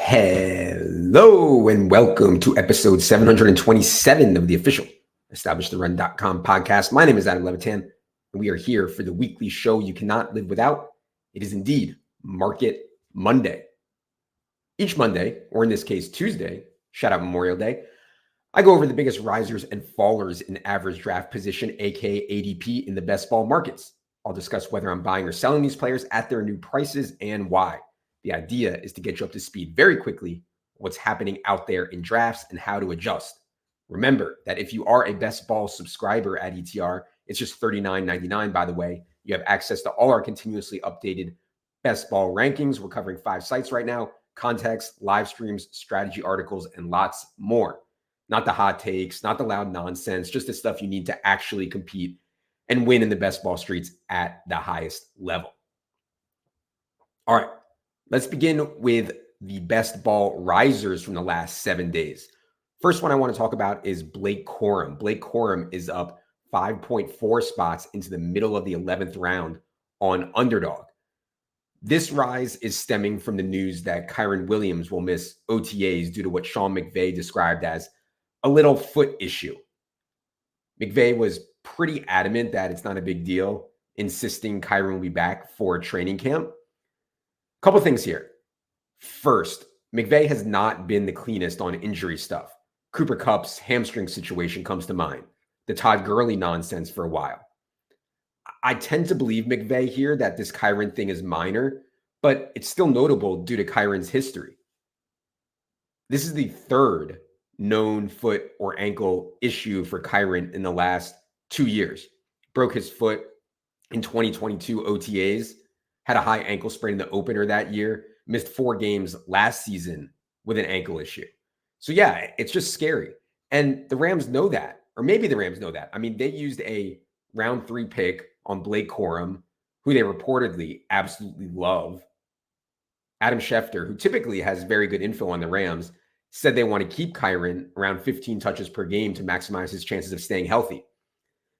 Hello and welcome to episode 727 of the official EstablishTheRun.com podcast. My name is Adam Levitan, and we are here for the weekly show you cannot live without. It is indeed Market Monday. Each Monday, or in this case Tuesday, shout out Memorial Day, I go over the biggest risers and fallers in average draft position, aka ADP, in the best ball markets. I'll discuss whether I'm buying or selling these players at their new prices and why. The idea is to get you up to speed very quickly what's happening out there in drafts and how to adjust. Remember that if you are a best ball subscriber at ETR, it's just $39.99, by the way. You have access to all our continuously updated best ball rankings. We're covering 5 sites right now: context, live streams, strategy articles, and lots more. Not the hot takes, not the loud nonsense, just the stuff you need to actually compete and win in the best ball streets at the highest level. All right. Let's begin with the best ball risers from the last 7 days. First one I want to talk about is Blake Corum. Blake Corum is up 5.4 spots into the middle of the 11th round on Underdog. This rise is stemming from the news that Kyren Williams will miss OTAs due to what Sean McVay described as a little foot issue. McVay was pretty adamant that it's not a big deal, insisting Kyren will be back for training camp. Couple things here. First, McVay has not been the cleanest on injury stuff. Cooper Kupp's hamstring situation comes to mind. The Todd Gurley nonsense for a while. I tend to believe McVay here that this Kyren thing is minor, but it's still notable due to Kyren's history. This is the third known foot or ankle issue for Kyren in the last 2 years. Broke his foot in 2022 OTAs. Had a high ankle sprain in the opener that year, missed 4 games last season with an ankle issue. So yeah, it's just scary. And the Rams know that, or maybe the Rams know that. I mean, they used a round 3 pick on Blake Corum, who they reportedly absolutely love. Adam Schefter, who typically has very good info on the Rams, said they want to keep Kyren around 15 touches per game to maximize his chances of staying healthy.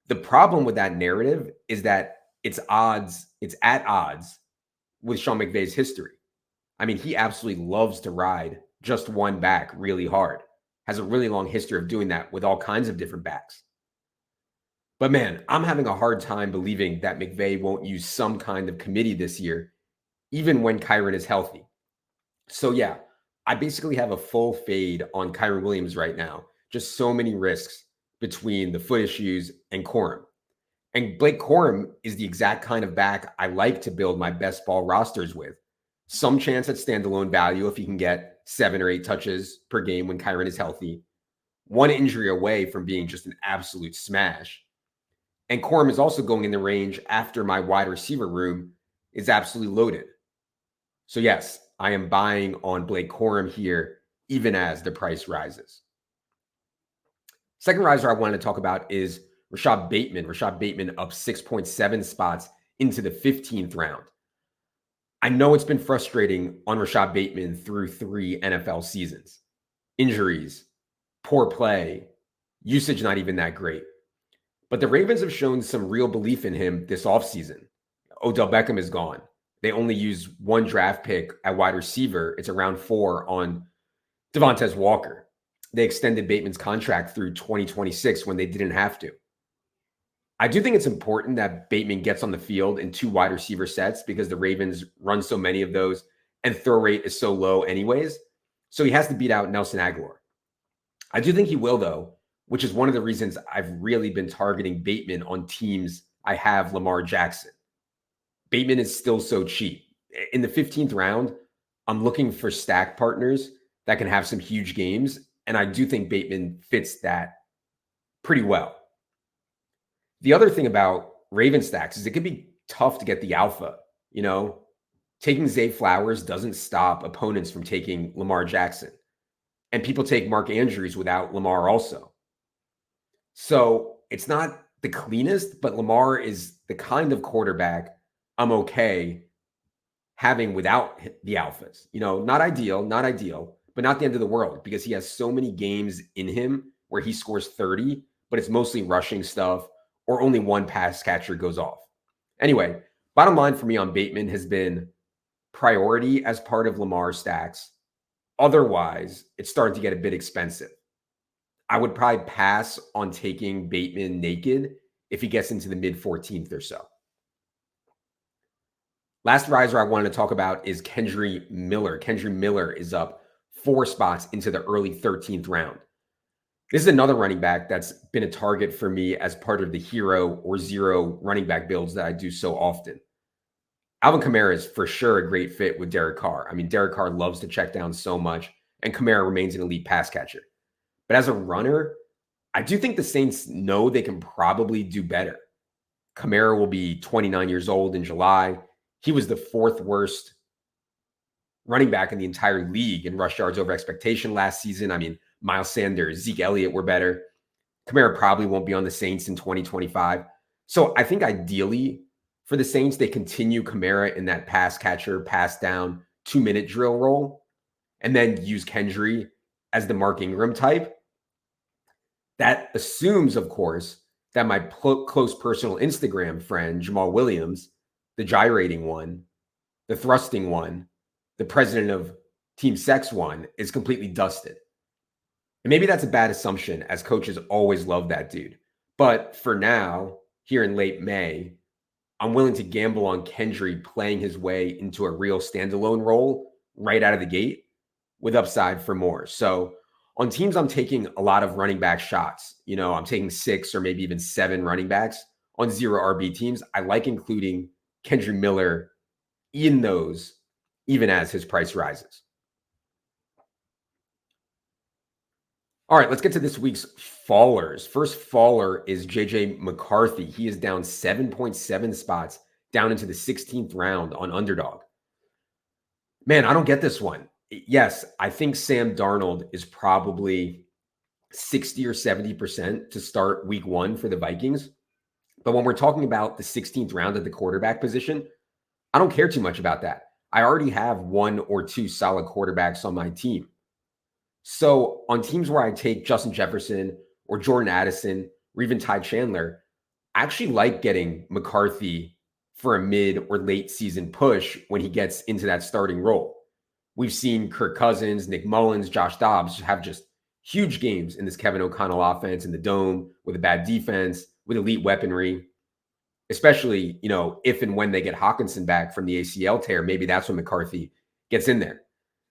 The problem with that narrative is that it's at odds with Sean McVay's history. I mean, he absolutely loves to ride just one back really hard. Has a really long history of doing that with all kinds of different backs. But man, I'm having a hard time believing that McVay won't use some kind of committee this year, even when Kyren is healthy. So yeah, I basically have a full fade on Kyren Williams right now. Just so many risks between the foot issues and Corum. And Blake Corum is the exact kind of back I like to build my best ball rosters with. Some chance at standalone value if he can get 7 or 8 touches per game when Kyren is healthy. 1 injury away from being just an absolute smash. And Corum is also going in the range after my wide receiver room is absolutely loaded. So yes, I am buying on Blake Corum here, even as the price rises. Second riser I wanted to talk about is Rashad Bateman. Rashad Bateman up 6.7 spots into the 15th round. I know it's been frustrating on Rashad Bateman through 3 NFL seasons. Injuries, poor play, usage not even that great. But the Ravens have shown some real belief in him this offseason. Odell Beckham is gone. They only use 1 draft pick at wide receiver. It's a round 4 on Devontae Walker. They extended Bateman's contract through 2026 when they didn't have to. I do think it's important that Bateman gets on the field in 2 wide receiver sets because the Ravens run so many of those and throw rate is so low anyways. So he has to beat out Nelson Agholor. I do think he will, though, which is one of the reasons I've really been targeting Bateman on teams I have Lamar Jackson. Bateman is still so cheap. In the 15th round, I'm looking for stack partners that can have some huge games, and I do think Bateman fits that pretty well. The other thing about Raven stacks is it can be tough to get the alpha. You know, taking Zay Flowers doesn't stop opponents from taking Lamar Jackson. And people take Mark Andrews without Lamar also. So it's not the cleanest, but Lamar is the kind of quarterback I'm okay having without the alphas. You know, not ideal, but not the end of the world because he has so many games in him where he scores 30, but it's mostly rushing stuff or only 1 pass catcher goes off. Anyway, bottom line for me on Bateman has been priority as part of Lamar's stacks, Otherwise, it's starting to get a bit expensive. I would probably pass on taking Bateman naked if he gets into the mid 14th or so. Last riser I wanted to talk about is Kendry Miller. Kendry Miller is up 4 spots into the early 13th round. This is another running back that's been a target for me as part of the hero or zero running back builds that I do so often. Alvin Kamara is for sure a great fit with Derek Carr. I mean, Derek Carr loves to check down so much, and Kamara remains an elite pass catcher. But as a runner, I do think the Saints know they can probably do better. Kamara will be 29 years old in July. He was the 4th worst running back in the entire league in rush yards over expectation last season. I mean, Miles Sanders, Zeke Elliott were better. Kamara probably won't be on the Saints in 2025. So I think ideally for the Saints, they continue Kamara in that pass catcher, pass down, 2-minute drill role, and then use Kendry as the Mark Ingram type. That assumes, of course, that my close personal Instagram friend, Jamal Williams, the gyrating one, the thrusting one, the president of Team Sex one, is completely dusted. And maybe that's a bad assumption, as coaches always love that dude. But for now, here in late May, I'm willing to gamble on Kendry playing his way into a real standalone role right out of the gate with upside for more. So on teams, I'm taking a lot of running back shots. You know, I'm taking 6 or maybe even 7 running backs. On zero RB teams, I like including Kendry Miller in those, even as his price rises. All right, let's get to this week's fallers. First faller is JJ McCarthy. He is down 7.7 spots down into the 16th round on Underdog. Man, I don't get this one. Yes, I think Sam Darnold is probably 60 or 70% to start week 1 for the Vikings. But when we're talking about the 16th round at the quarterback position, I don't care too much about that. I already have 1 or 2 solid quarterbacks on my team. So on teams where I take Justin Jefferson or Jordan Addison or even Ty Chandler, I actually like getting McCarthy for a mid or late season push when he gets into that starting role. We've seen Kirk Cousins, Nick Mullins, Josh Dobbs have just huge games in this Kevin O'Connell offense in the dome with a bad defense, with elite weaponry, especially, you know, if and when they get Hawkinson back from the ACL tear, maybe that's when McCarthy gets in there.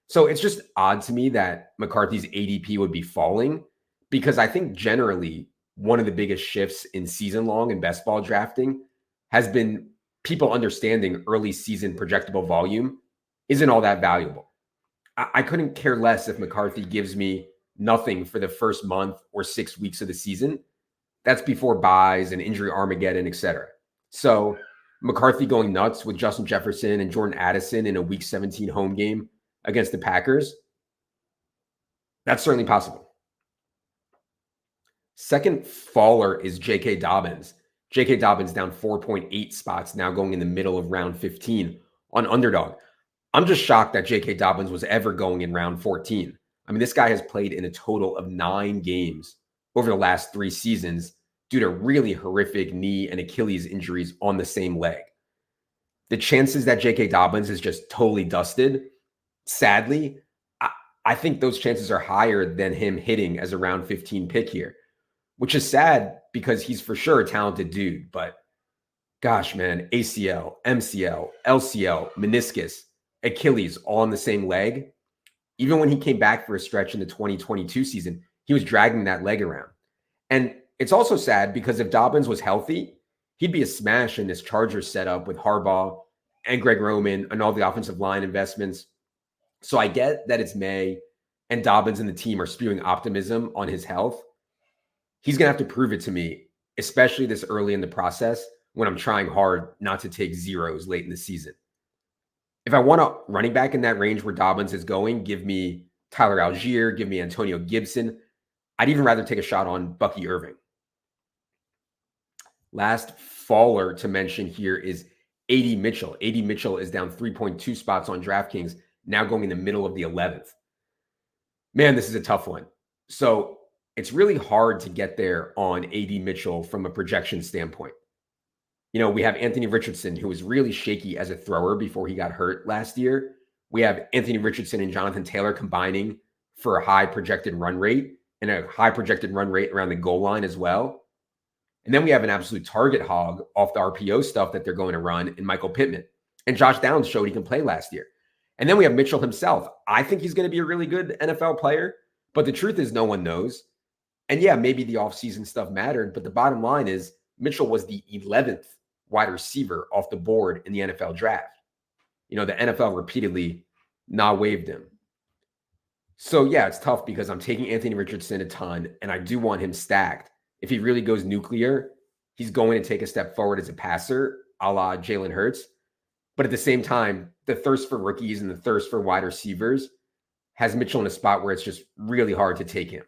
So it's just odd to me that McCarthy's ADP would be falling, because I think generally one of the biggest shifts in season long and best ball drafting has been people understanding early season projectable volume isn't all that valuable. I couldn't care less if McCarthy gives me nothing for the first month or 6 weeks of the season. That's before buys and injury Armageddon, etc. So McCarthy going nuts with Justin Jefferson and Jordan Addison in a week 17 home game against the Packers, that's certainly possible. Second faller is J.K. Dobbins. J.K. Dobbins down 4.8 spots, now going in the middle of round 15 on Underdog. I'm just shocked that J.K. Dobbins was ever going in round 14. I mean, this guy has played in a total of 9 games over the last 3 seasons due to really horrific knee and Achilles injuries on the same leg. The chances that J.K. Dobbins is just totally dusted, sadly, I think those chances are higher than him hitting as a round 15 pick here, which is sad because he's for sure a talented dude. But gosh, man, ACL, MCL, LCL, meniscus, Achilles all on the same leg. Even when he came back for a stretch in the 2022 season, he was dragging that leg around. And it's also sad because if Dobbins was healthy, he'd be a smash in this Chargers setup with Harbaugh and Greg Roman and all the offensive line investments. So I get that it's May and Dobbins and the team are spewing optimism on his health. He's going to have to prove it to me, especially this early in the process when I'm trying hard not to take zeros late in the season. If I want a running back in that range where Dobbins is going, give me Tyler Algier, give me Antonio Gibson. I'd even rather take a shot on Bucky Irving. Last faller to mention here is AD Mitchell. AD Mitchell is down 3.2 spots on DraftKings, now going in the middle of the 11th. Man, this is a tough one. So it's really hard to get there on AD Mitchell from a projection standpoint. You know, we have Anthony Richardson, who was really shaky as a thrower before he got hurt last year. We have Anthony Richardson and Jonathan Taylor combining for a high projected run rate and a high projected run rate around the goal line as well. And then we have an absolute target hog off the RPO stuff that they're going to run in Michael Pittman. And Josh Downs showed he can play last year. And then we have Mitchell himself. I think he's going to be a really good NFL player, but the truth is no one knows. And yeah, maybe the offseason stuff mattered, but the bottom line is Mitchell was the 11th wide receiver off the board in the NFL draft. You know, the NFL repeatedly not waived him. So yeah, it's tough because I'm taking Anthony Richardson a ton, and I do want him stacked. If he really goes nuclear, he's going to take a step forward as a passer, a la Jalen Hurts. But at the same time, the thirst for rookies and the thirst for wide receivers has Mitchell in a spot where it's just really hard to take him.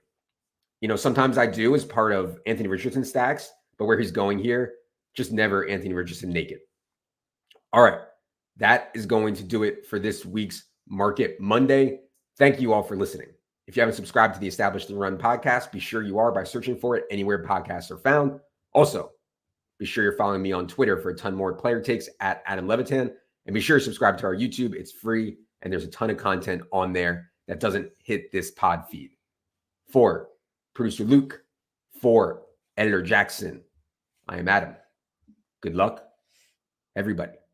You know, sometimes I do as part of Anthony Richardson stacks, but where he's going here, just never Anthony Richardson naked. All right, that is going to do it for this week's Market Monday. Thank you all for listening. If you haven't subscribed to the Establish the Run podcast, be sure you are by searching for it anywhere podcasts are found. Also, be sure you're following me on Twitter for a ton more player takes at Adam Levitan. And be sure to subscribe to our YouTube. It's free, and there's a ton of content on there that doesn't hit this pod feed. For producer Luke, for editor Jackson, I am Adam. Good luck, everybody.